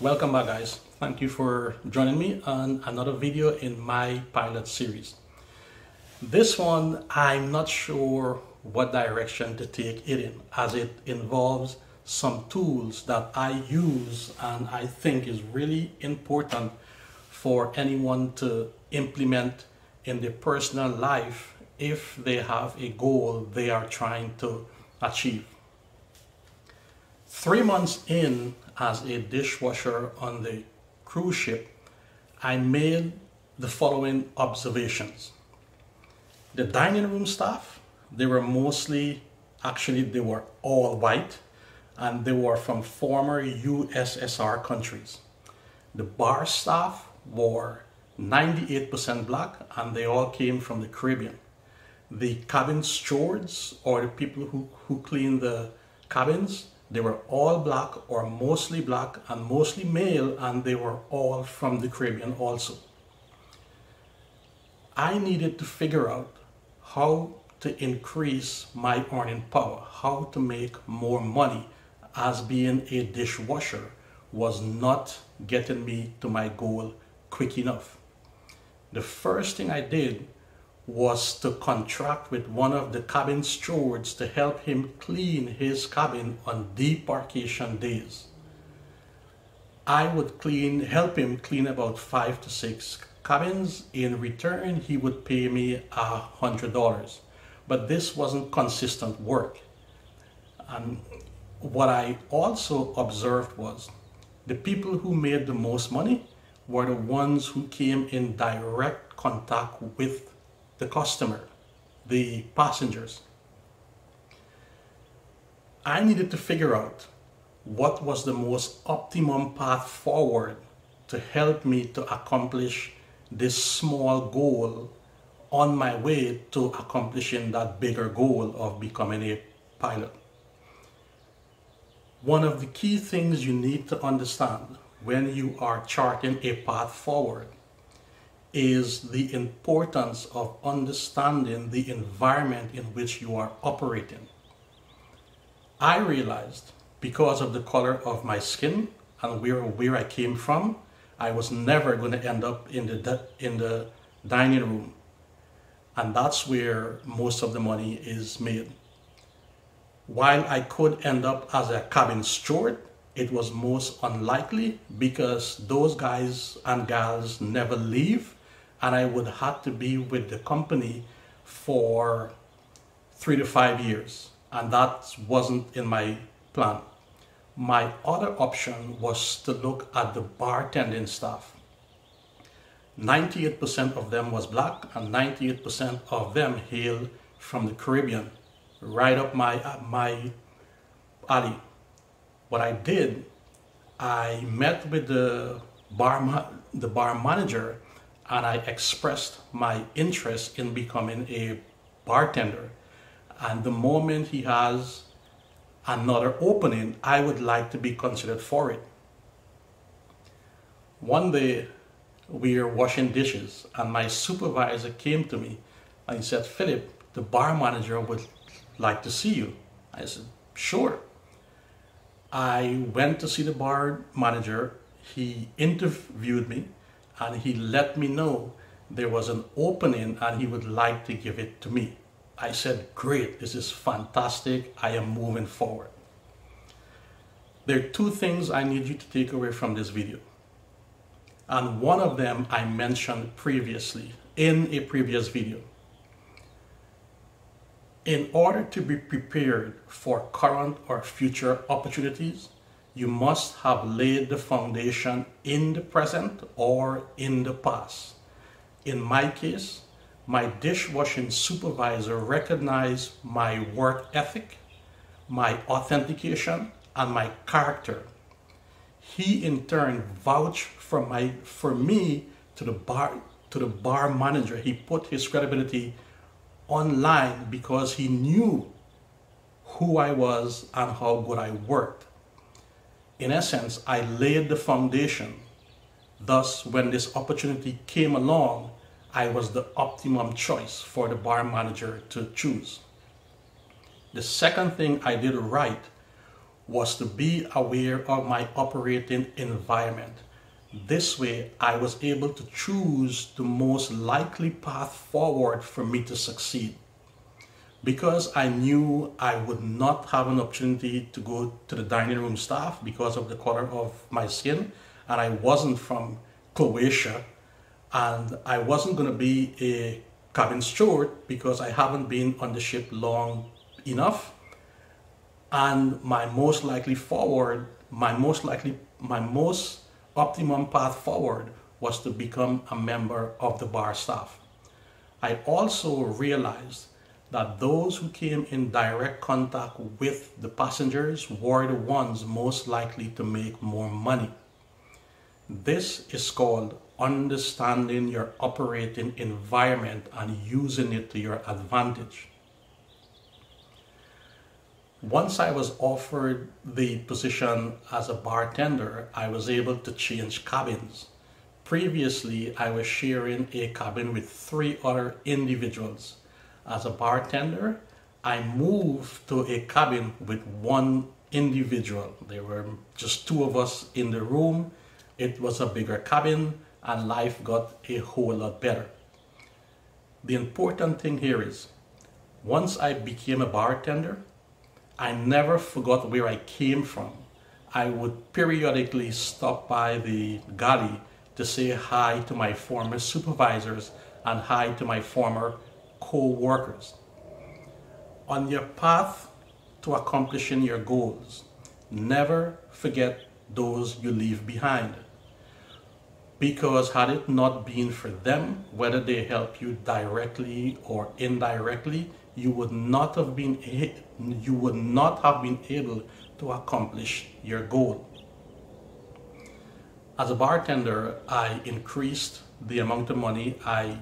Welcome back, guys. Thank you for joining me on another video in my pilot series. This one, I'm not sure what direction to take it in, as it involves some tools that I use and I think is really important for anyone to implement in their personal life if they have a goal they are trying to achieve. 3 months in as a dishwasher on the cruise ship, I made the following observations. The dining room staff, they were all white, and they were from former USSR countries. The bar staff were 98% black, and they all came from the Caribbean. The cabin stewards, or the people who clean the cabins, they were all black or mostly black and mostly male, and they were all from the Caribbean also. I needed to figure out how to increase my earning power, how to make more money, as being a dishwasher was not getting me to my goal quick enough. The first thing I did was to contract with one of the cabin stewards to help him clean his cabin on debarkation days. I would help him clean about 5 to 6 cabins. In return, he would pay me $100. But this wasn't consistent work. And what I also observed was the people who made the most money were the ones who came in direct contact with the customer, the passengers. I needed to figure out what was the most optimum path forward to help me to accomplish this small goal on my way to accomplishing that bigger goal of becoming a pilot. One of the key things you need to understand when you are charting a path forward is the importance of understanding the environment in which you are operating. I realized, because of the color of my skin and where I came from, I was never going to end up in the dining room, and that's where most of the money is made. While I could end up as a cabin steward, it was most unlikely because those guys and gals never leave, and I would have to be with the company for 3 to 5 years, and that wasn't in my plan. My other option was to look at the bartending staff. 98% of them was black, and 98% of them hailed from the Caribbean, right up my alley. What I did, I met with the bar manager, and I expressed my interest in becoming a bartender. And the moment he has another opening, I would like to be considered for it. One day, we were washing dishes, and my supervisor came to me and he said, "Philip, the bar manager would like to see you." I said, "Sure." I went to see the bar manager. He interviewed me, and he let me know there was an opening and he would like to give it to me. I said, "Great, this is fantastic. I am moving forward." There are 2 things I need you to take away from this video. And one of them I mentioned previously in a previous video. In order to be prepared for current or future opportunities, you must have laid the foundation in the present or in the past. In my case, my dishwashing supervisor recognized my work ethic, my authentication, and my character. He in turn vouched for me to the bar manager. He put his credibility online because he knew who I was and how good I worked. In essence, I laid the foundation. Thus, when this opportunity came along, I was the optimum choice for the bar manager to choose. The second thing I did right was to be aware of my operating environment. This way, I was able to choose the most likely path forward for me to succeed. Because I knew I would not have an opportunity to go to the dining room staff because of the color of my skin, and I wasn't from Croatia, and I wasn't going to be a cabin steward because I haven't been on the ship long enough. And my most optimum path forward was to become a member of the bar staff. I also realized that those who came in direct contact with the passengers were the ones most likely to make more money. This is called understanding your operating environment and using it to your advantage. Once I was offered the position as a bartender, I was able to change cabins. Previously, I was sharing a cabin with 3 other individuals. As a bartender, I moved to a cabin with 1 individual. There were just 2 of us in the room. It was a bigger cabin and life got a whole lot better. The important thing here is, once I became a bartender, I never forgot where I came from. I would periodically stop by the galley to say hi to my former supervisors and hi to my former co-workers. On your path to accomplishing your goals, never forget those you leave behind. Because had it not been for them, whether they help you directly or indirectly, you would not have been able to accomplish your goal. As a bartender, I increased the amount of money I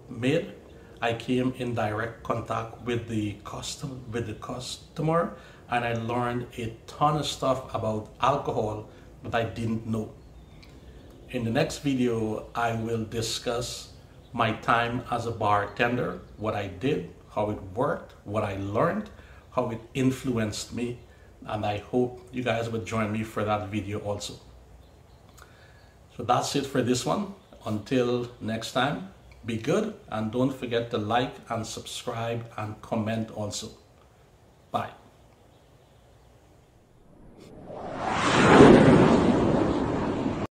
made. I came in direct contact with the customer, and I learned a ton of stuff about alcohol that I didn't know. In the next video, I will discuss my time as a bartender, what I did, how it worked, what I learned, how it influenced me, and I hope you guys would join me for that video also. So that's it for this one. Until next time, be good, and don't forget to like and subscribe and comment also. Bye.